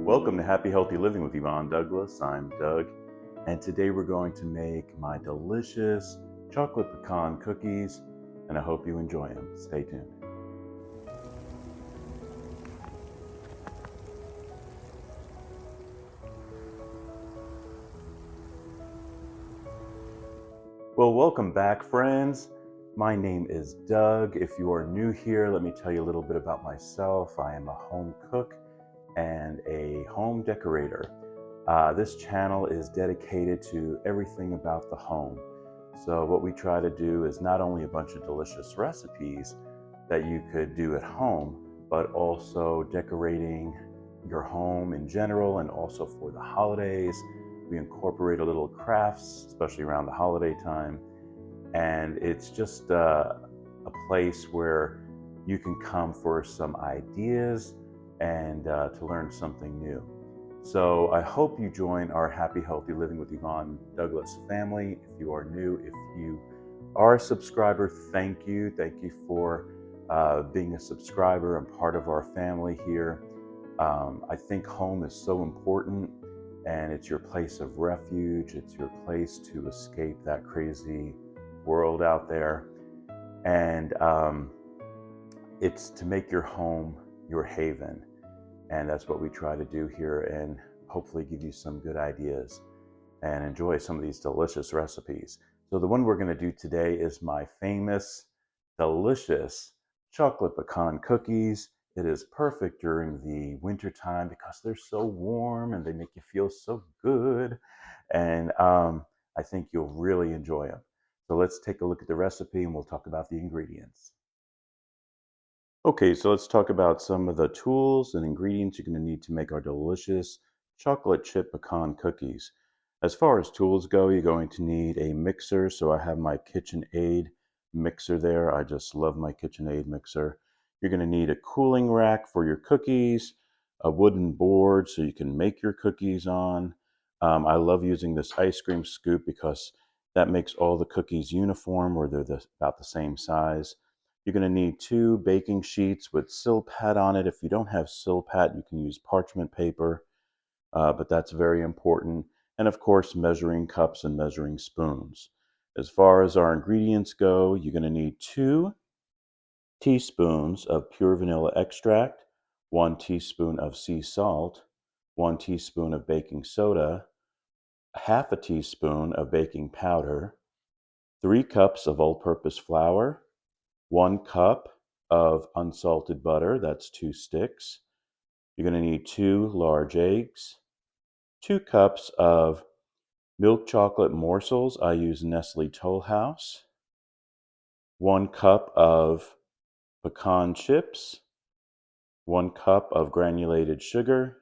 Welcome to Happy Healthy Living with Yvonne Douglas. I'm Doug, and today we're going to make my delicious chocolate pecan cookies, and I hope you enjoy them. Stay tuned. Well, welcome back, friends. My name is Doug. If you are new here, let me tell you a little bit about myself. I am a home cook and a home decorator. This channel is dedicated to everything about the home. So what we try to do is not only a bunch of delicious recipes that you could do at home, but also decorating your home in general and also for the holidays. We incorporate a little crafts, especially around the holiday time. And it's just a place where you can come for some ideas and to learn something new. So I hope you join our Happy Healthy Living with Yvonne Douglas family. If you are new, if you are a subscriber, thank you. Thank you for being a subscriber and part of our family here. I think home is so important, and it's your place of refuge. It's your place to escape that crazy world out there. And it's to make your home your haven. And that's what we try to do here, and hopefully give you some good ideas and enjoy some of these delicious recipes. So the one we're going to do today is my famous, delicious chocolate pecan cookies. It is perfect during the winter time because they're so warm and they make you feel so good. And I think you'll really enjoy them. So let's take a look at the recipe and we'll talk about the ingredients. Okay, so let's talk about some of the tools and ingredients you're going to need to make our delicious chocolate chip pecan cookies. As far as tools go, you're going to need a mixer. So I have my KitchenAid mixer there. I just love my KitchenAid mixer. You're going to need a cooling rack for your cookies, a wooden board so you can make your cookies on. I love using this ice cream scoop because that makes all the cookies uniform, or they're about the same size. You're going to need 2 baking sheets with Silpat on it. If you don't have Silpat, you can use parchment paper, but that's very important. And of course, measuring cups and measuring spoons. As far as our ingredients go, you're going to need 2 teaspoons of pure vanilla extract, 1 teaspoon of sea salt, 1 teaspoon of baking soda, half a teaspoon of baking powder, 3 cups of all-purpose flour, 1 cup of unsalted butter, that's 2 sticks. You're going to need 2 large eggs, 2 cups of milk chocolate morsels. I use Nestle Toll House, 1 cup of pecan chips, 1 cup of granulated sugar,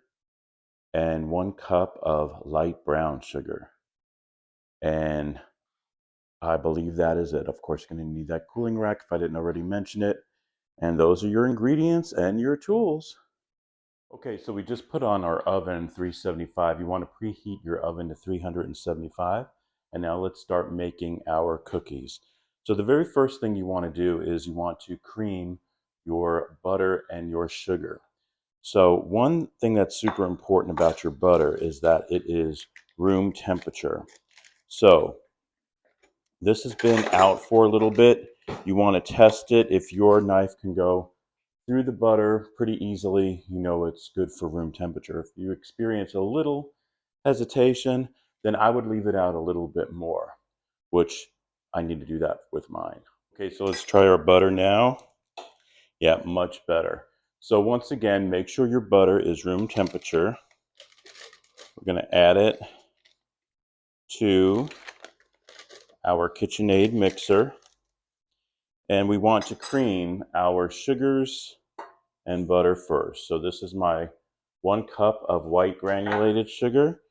and 1 cup of light brown sugar. And I believe that is it. Of course, you're going to need that cooling rack if I didn't already mention it. And those are your ingredients and your tools. Okay, so we just put on our oven 375. You want to preheat your oven to 375. And now let's start making our cookies. So the very first thing you want to do is you want to cream your butter and your sugar. So one thing that's super important about your butter is that it is room temperature. So this has been out for a little bit. You want to test it. If your knife can go through the butter pretty easily, you know it's good for room temperature. If you experience a little hesitation, then I would leave it out a little bit more, which I need to do that with mine. Okay, so let's try our butter now. Yeah, much better. So once again, make sure your butter is room temperature. We're going to add it to our KitchenAid mixer. And we want to cream our sugars and butter first. So this is my 1 cup of white granulated sugar,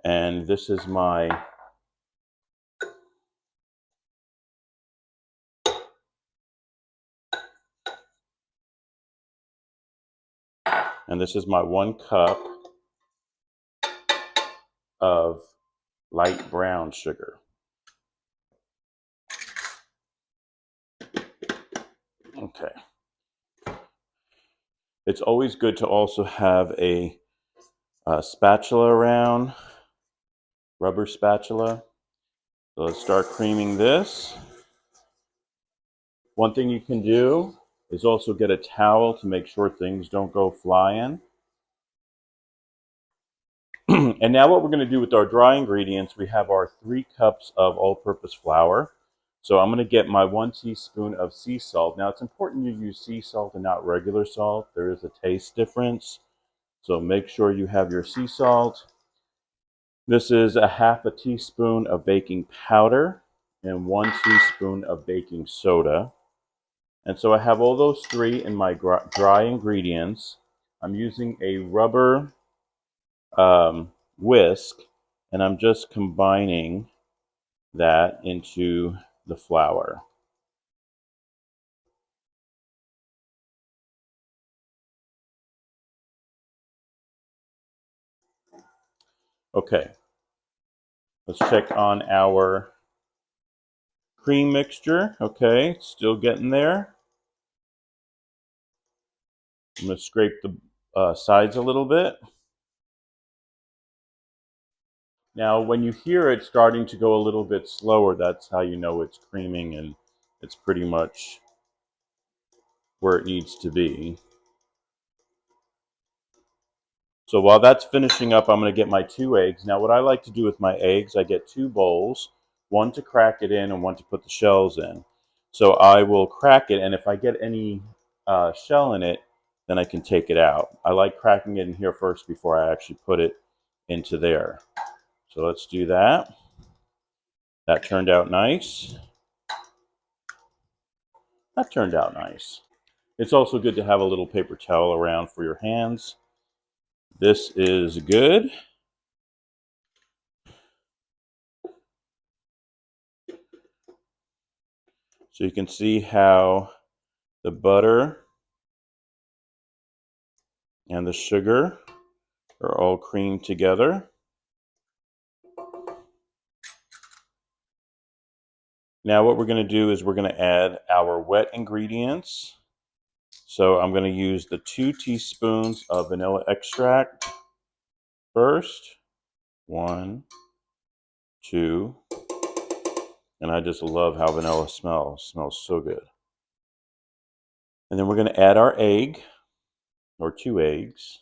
and this is my this is my 1 cup of light brown sugar. Okay. It's always good to also have a spatula around, rubber spatula. So let's start creaming this. One thing you can do is also get a towel to make sure things don't go flying. And now what we're going to do with our dry ingredients, we have our 3 cups of all-purpose flour. So I'm going to get my 1 teaspoon of sea salt. Now it's important you use sea salt and not regular salt. There is a taste difference. So make sure you have your sea salt. This is a half a teaspoon of baking powder and 1 teaspoon of baking soda. And so I have all those 3 in my dry ingredients. I'm using a rubber whisk, and I'm just combining that into the flour. Okay, let's check on our cream mixture. Okay, it's still getting there. I'm going to scrape the sides a little bit. Now, when you hear it starting to go a little bit slower, that's how you know it's creaming and it's pretty much where it needs to be. So while that's finishing up, I'm going to get my 2 eggs. Now, what I like to do with my eggs, I get 2 bowls, one to crack it in and one to put the shells in. So I will crack it, and if I get any shell in it, then I can take it out. I like cracking it in here first before I actually put it into there. So let's do that. That turned out nice. That turned out nice. It's also good to have a little paper towel around for your hands. This is good. So you can see how the butter and the sugar are all creamed together. Now what we're going to do is we're going to add our wet ingredients. So I'm going to use the 2 teaspoons of vanilla extract first. 1, 2. And I just love how vanilla smells. It smells so good. And then we're going to add our egg, or 2 eggs.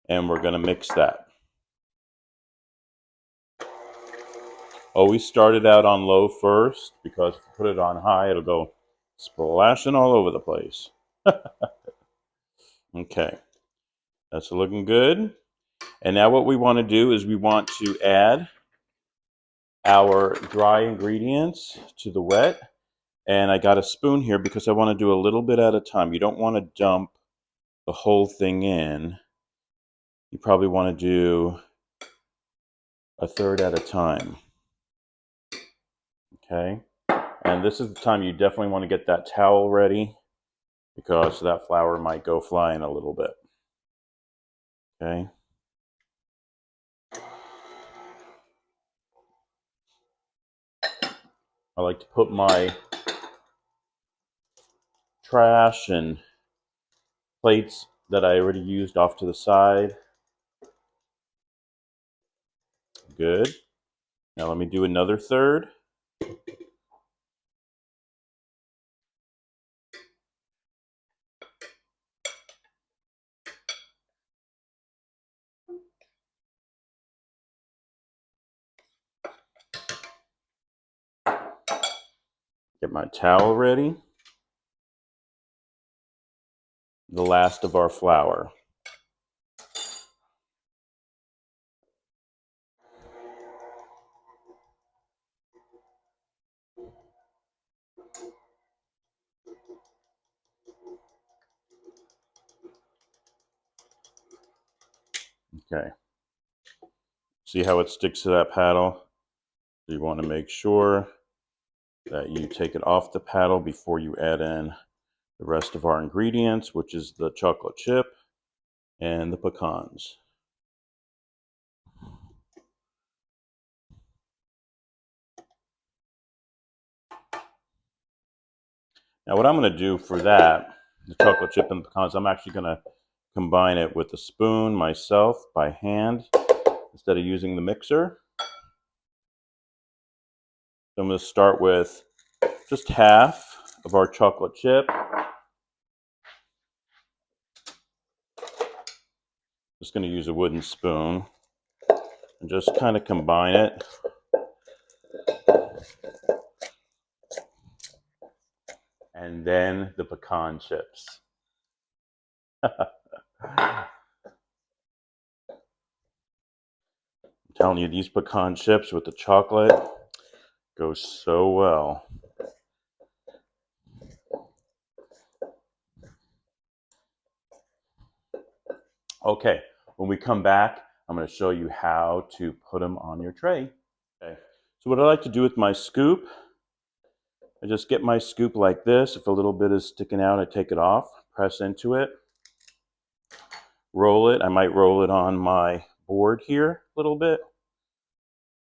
And we're going to mix that. Always start it out on low first, because if you put it on high, it'll go splashing all over the place. Okay, that's looking good. And now what we want to do is we want to add our dry ingredients to the wet. And I got a spoon here because I want to do a little bit at a time. You don't want to dump the whole thing in. You probably want to do a third at a time. Okay, and this is the time you definitely want to get that towel ready, because that flour might go flying a little bit. Okay. I like to put my trash and plates that I already used off to the side. Good. Now let me do another third. Get my towel ready. The last of our flour. Okay. See how it sticks to that paddle? You want to make sure that you take it off the paddle before you add in the rest of our ingredients, which is the chocolate chip and the pecans. Now what I'm going to do for that, the chocolate chip and the pecans, I'm actually going to combine it with a spoon myself by hand instead of using the mixer. So I'm going to start with just half of our chocolate chip. Just going to use a wooden spoon and just kind of combine it. And then the pecan chips. I'm telling you, these pecan chips with the chocolate go so well. Okay, when we come back, I'm going to show you how to put them on your tray. Okay, so what I like to do with my scoop, I just get my scoop like this. If a little bit is sticking out, I take it off, press into it, roll it. I might roll it on my board here a little bit,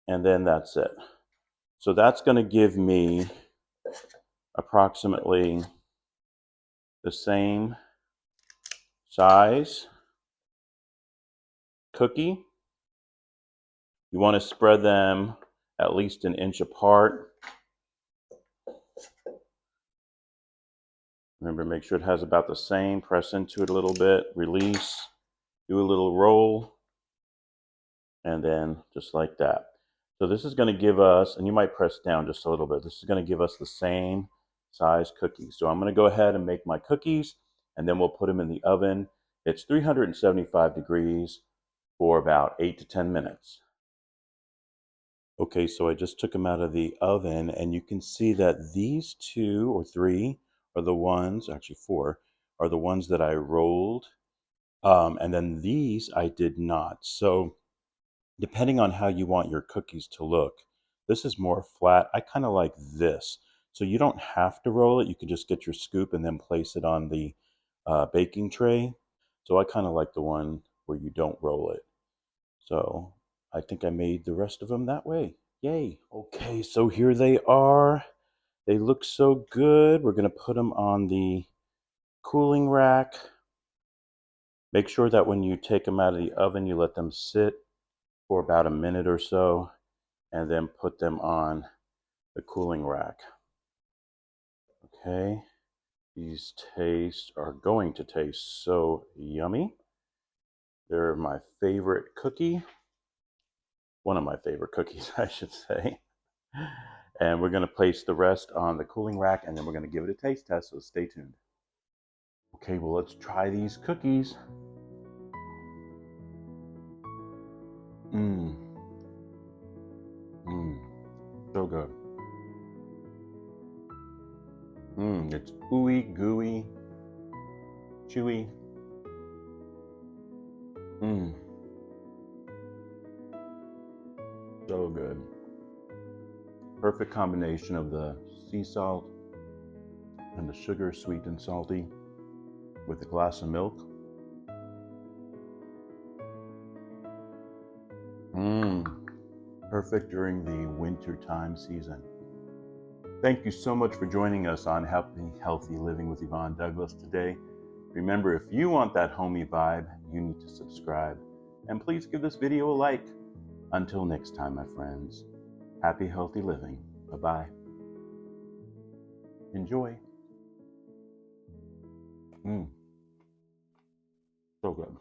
and then that's it. So that's going to give me approximately the same size cookie. You want to spread them at least an inch apart. Remember, make sure it has about the same. Press into it a little bit, release, do a little roll, and then just like that. So this is going to give us, and you might press down just a little bit, this is going to give us the same size cookies. So I'm going to go ahead and make my cookies, and then we'll put them in the oven. It's 375 degrees for about 8 to 10 minutes. Okay, so I just took them out of the oven, and you can see that these 2 or 3 are the ones, actually 4, are the ones that I rolled. And then these I did not. So depending on how you want your cookies to look, this is more flat. I kind of like this. So you don't have to roll it. You can just get your scoop and then place it on the baking tray. So I kind of like the one where you don't roll it. So I think I made the rest of them that way. Yay. Okay, so here they are. They look so good. We're going to put them on the cooling rack. Make sure that when you take them out of the oven, you let them sit for about a minute or so, and then put them on the cooling rack. Okay, these are going to taste so yummy. They're my favorite cookie. One of my favorite cookies, I should say. And we're going to place the rest on the cooling rack, and then we're going to give it a taste test, so stay tuned. Okay, well, let's try these cookies. Mmm. Mmm. So good. Mmm. It's ooey gooey, chewy. Mmm. So good. Perfect combination of the sea salt and the sugar, sweet and salty, with a glass of milk. Mmm. Perfect during the winter time season. Thank you so much for joining us on Healthy Living with Yvonne Douglas today. Remember, if you want that homey vibe, you need to subscribe. And please give this video a like. Until next time, my friends, happy healthy living. Bye-bye. Enjoy. So good.